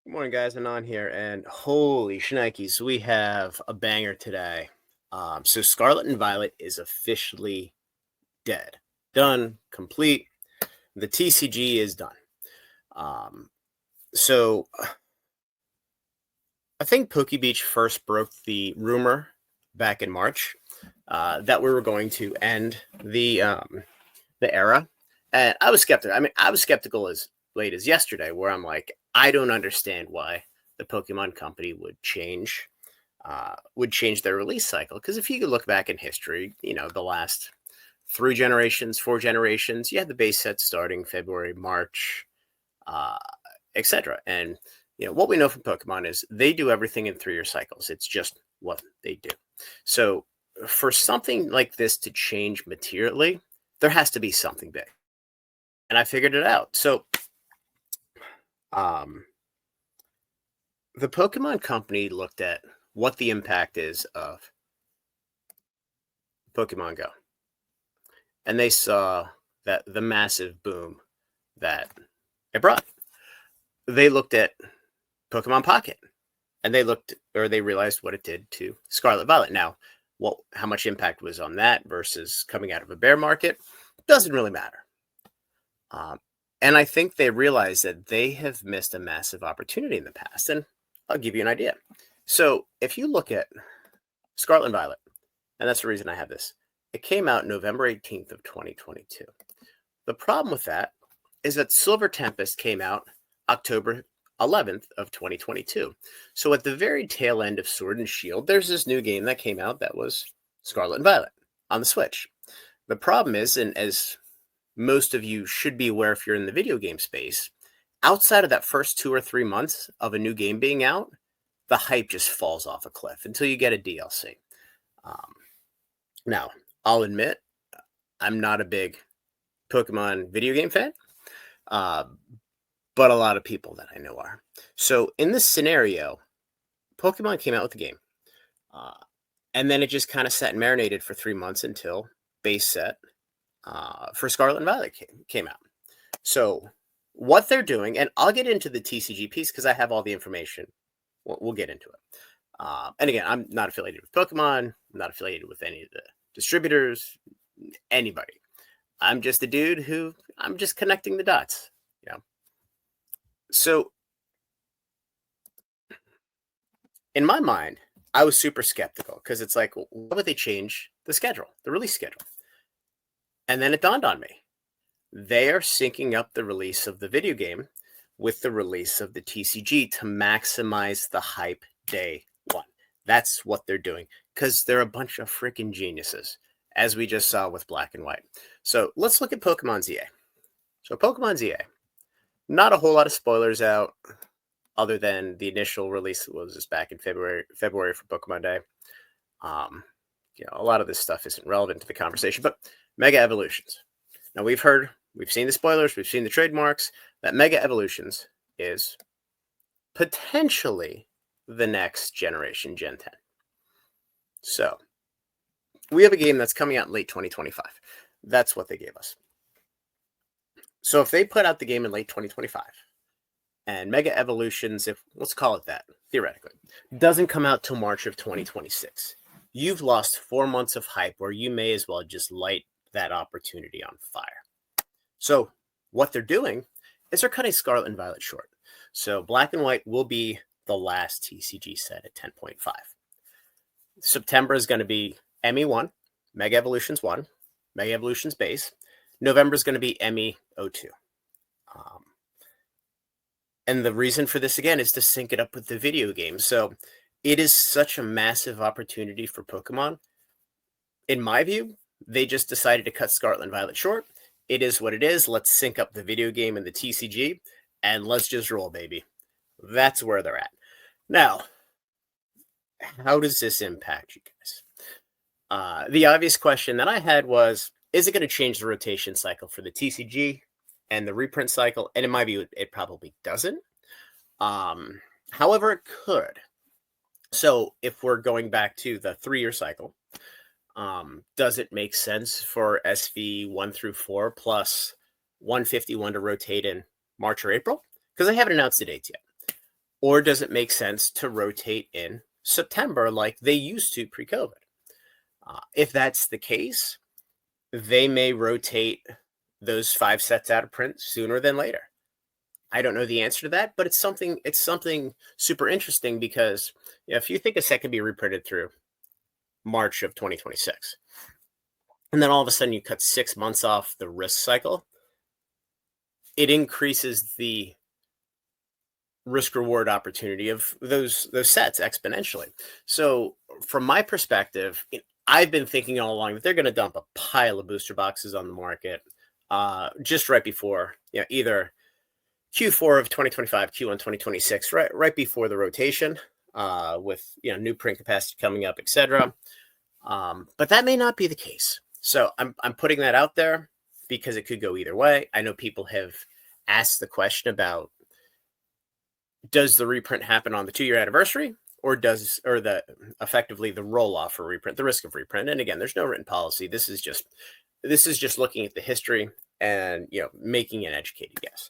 Good morning, guys. Anon here, and holy shnikes, we have a banger today. So Scarlet and Violet is officially dead, done, complete. The TCG is done. Um, so I think PokeBeach first broke the rumor back in March that we were going to end the era, and I was skeptical. I mean, I was skeptical as late as yesterday, where I'm like, I don't understand why the Pokemon Company would change their release cycle. Because if you could look back in history, the last 3 generations, 4 generations, you had the base set starting February, March, uh, etc. And what we know from Pokemon is they do everything in 3-year cycles. It's just what they do. So for something like this to change materially, there has to be something big. And I figured it out. So um, the Pokemon Company looked at what the impact is of Pokemon Go, and they saw that the massive boom that it brought. They looked at Pokemon Pocket, and they realized what it did to Scarlet Violet. Now, how much impact was on that versus coming out of a bear market doesn't really matter. And I think they realized that they have missed a massive opportunity in the past. And I'll give you an idea. So if you look at Scarlet and Violet, and that's the reason I have this, it came out November 18th of 2022. The problem with that is that Silver Tempest came out October 11th of 2022. So at the very tail end of Sword and Shield, there's this new game that came out that was Scarlet and Violet on the Switch. The problem is, and as most of you should be aware if you're in the video game space, outside of that first 2 or 3 months of a new game being out, the hype just falls off a cliff until you get a DLC. Now, I'll admit, I'm not a big Pokemon video game fan, but a lot of people that I know are. So in this scenario, Pokemon came out with the game, and then it just kind of sat and marinated for 3 months until base set for Scarlet and Violet came out. So what they're doing, and I'll get into the TCG piece because I have all the information. We'll get into it. And again, I'm not affiliated with Pokemon. I'm not affiliated with any of the distributors, anybody. I'm just a dude I'm just connecting the dots. So in my mind, I was super skeptical because it's like, well, why would they change the release schedule? And then it dawned on me. They are syncing up the release of the video game with the release of the TCG to maximize the hype day one. That's what they're doing because they're a bunch of freaking geniuses, as we just saw with Black and White. So let's look at Pokemon ZA. So Pokemon ZA, not a whole lot of spoilers out other than the initial release was just back in February for Pokemon Day. A lot of this stuff isn't relevant to the conversation, but Mega Evolutions. Now we've seen the spoilers, we've seen the trademarks, that Mega Evolutions is potentially the next generation, Gen 10. So we have a game that's coming out in late 2025. That's what they gave us. So if they put out the game in late 2025 and Mega Evolutions, let's call it that, theoretically, doesn't come out till March of 2026, you've lost 4 months of hype where you may as well just light that opportunity on fire. So what they're doing is they're cutting Scarlet and Violet short. So Black and White will be the last TCG set at 10.5. September is going to be ME1, Mega Evolutions 1, Mega Evolutions Base. November is going to be ME02. And the reason for this, again, is to sync it up with the video game. So it is such a massive opportunity for Pokemon. In my view, they just decided to cut Scarlet and Violet short. It is what it is. Let's sync up the video game and the TCG, and let's just roll, baby. That's where they're at. Now, how does this impact you guys? The obvious question that I had was, is it going to change the rotation cycle for the TCG and the reprint cycle? And in my view, it probably doesn't. However, it could. So if we're going back to the 3-year cycle, does it make sense for SV 1 through 4 plus 151 to rotate in March or April? Because they haven't announced the dates yet. Or does it make sense to rotate in September like they used to pre-COVID? If that's the case, they may rotate those 5 sets out of print sooner than later. I don't know the answer to that, but it's something super interesting because if you think a set can be reprinted through March of 2026, and then all of a sudden you cut 6 months off the risk cycle, it increases the risk reward opportunity of those sets exponentially. So from my perspective, I've been thinking all along that they're going to dump a pile of booster boxes on the market just right before, either Q4 of 2025, Q1 2026, right before the rotation, with new print capacity coming up, etc. But that may not be the case. So I'm putting that out there because it could go either way. I know people have asked the question about, does the reprint happen on the 2-year anniversary, or effectively the roll off for reprint, the risk of reprint? And again, there's no written policy. This is just looking at the history and making an educated guess.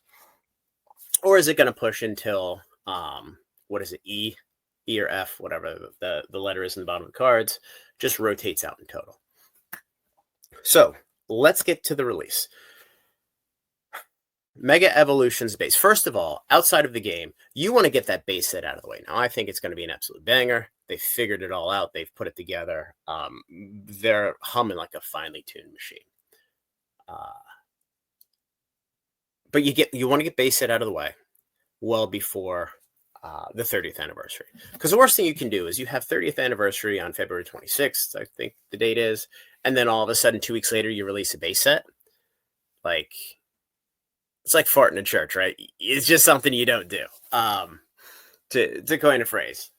Or is it going to push until what is it, E or F, whatever the letter is in the bottom of the cards, just rotates out in total. So let's get to the release. Mega Evolutions base. First of all, outside of the game, you want to get that base set out of the way. Now, I think it's going to be an absolute banger. They figured it all out. They've put it together. They're humming like a finely tuned machine. But you want to get base set out of the way well before the 30th anniversary. Because the worst thing you can do is you have 30th anniversary on February 26th, I think the date is, and then all of a sudden 2 weeks later you release a base set. It's like farting in church, right? It's just something you don't do, to coin a phrase.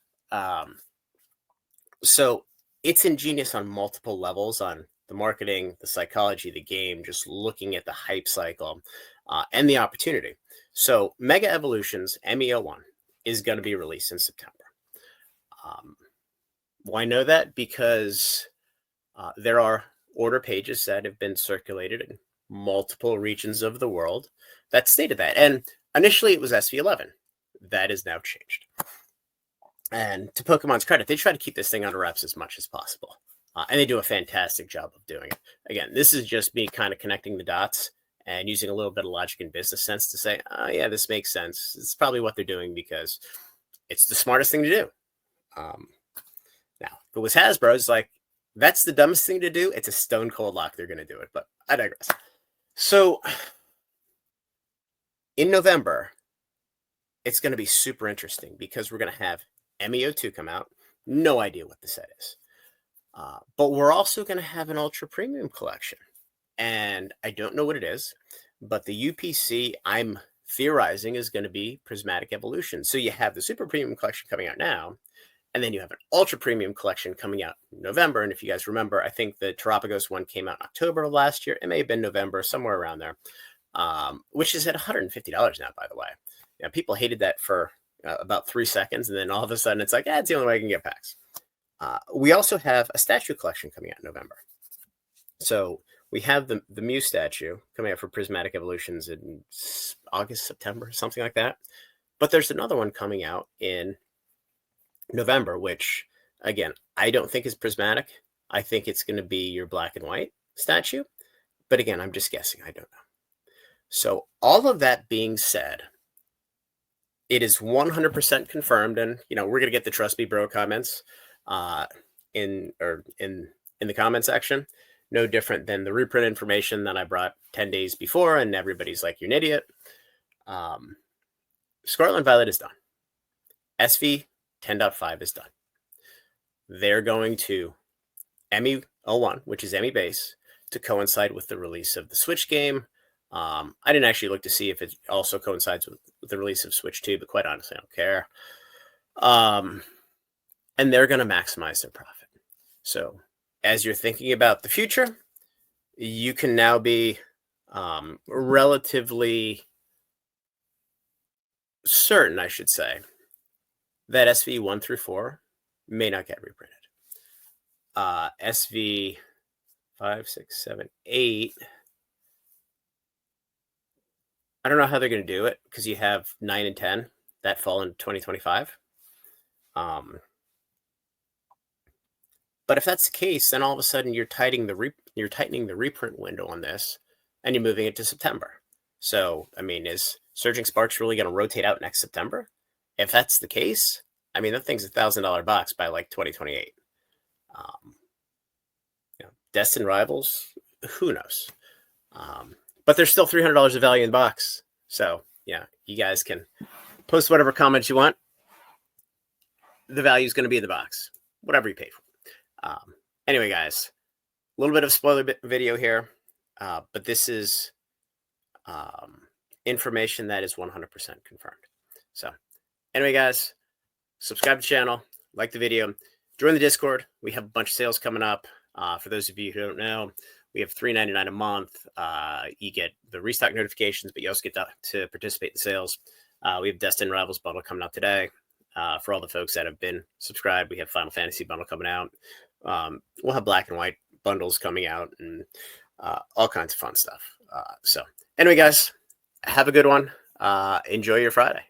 So it's ingenious on multiple levels, on the marketing, the psychology, the game, just looking at the hype cycle and the opportunity. So Mega Evolutions MEO1 is going to be released in September. Why know that? Because there are order pages that have been circulated in multiple regions of the world that stated that. And initially it was SV11. That is now changed. And to Pokemon's credit, they try to keep this thing under wraps as much as possible. And they do a fantastic job of doing it. Again, this is just me kind of connecting the dots and using a little bit of logic and business sense to say, oh, yeah, this makes sense. It's probably what they're doing because it's the smartest thing to do. Now, if it was Hasbro, it's like, that's the dumbest thing to do. It's a stone cold lock. They're going to do it. But I digress. So in November, it's going to be super interesting because we're going to have MEO2 come out. No idea what the set is. But we're also going to have an ultra premium collection. And I don't know what it is, but the UPC I'm theorizing is going to be Prismatic Evolution. So you have the super premium collection coming out now, and then you have an ultra premium collection coming out in November. And if you guys remember, I think the Terapagos one came out in October of last year. It may have been November, somewhere around there, which is at $150 now, by the way. People hated that for about 3 seconds, and then all of a sudden it's like, it's the only way I can get packs. We also have a statue collection coming out in November. So we have the Mew statue coming out for Prismatic Evolutions in August, September, something like that. But there's another one coming out in November, which, again, I don't think is Prismatic. I think it's going to be your black and white statue. But again, I'm just guessing. I don't know. So all of that being said, it is 100% confirmed. And, we're going to get the Trust Me Bro comments in the comment section. No different than the reprint information that I brought 10 days before, and everybody's like, you're an idiot. Scarlet and Violet is done. SV 10.5 is done. They're going to ME01, which is ME base, to coincide with the release of the Switch game. I didn't actually look to see if it also coincides with the release of Switch 2, but quite honestly, I don't care. And they're going to maximize their profit. So as you're thinking about the future, you can now be relatively certain, I should say, that SV 1 through 4 may not get reprinted. SV 5, 6, 7, 8. I don't know how they're going to do it because you have 9 and 10 that fall in 2025. But if that's the case, then all of a sudden you're tightening the reprint window on this, and you're moving it to September. So, I mean, is Surging Sparks really going to rotate out next September? If that's the case, I mean, that thing's $1,000 box by like 2028. Destined Rivals, who knows? But there's still $300 of value in the box. So, yeah, you guys can post whatever comments you want. The value is going to be in the box, whatever you pay for. Anyway, guys, a little bit of spoiler video here, but this is information that is 100% confirmed. So anyway, guys, subscribe to the channel, like the video, join the Discord. We have a bunch of sales coming up. For those of you who don't know, we have $3.99 a month. You get the restock notifications, but you also get to participate in sales. We have Destined Rivals bundle coming out today. For all the folks that have been subscribed, we have Final Fantasy bundle coming out. We'll have black and white bundles coming out, and all kinds of fun stuff. So anyway, guys, have a good one. Enjoy your Friday.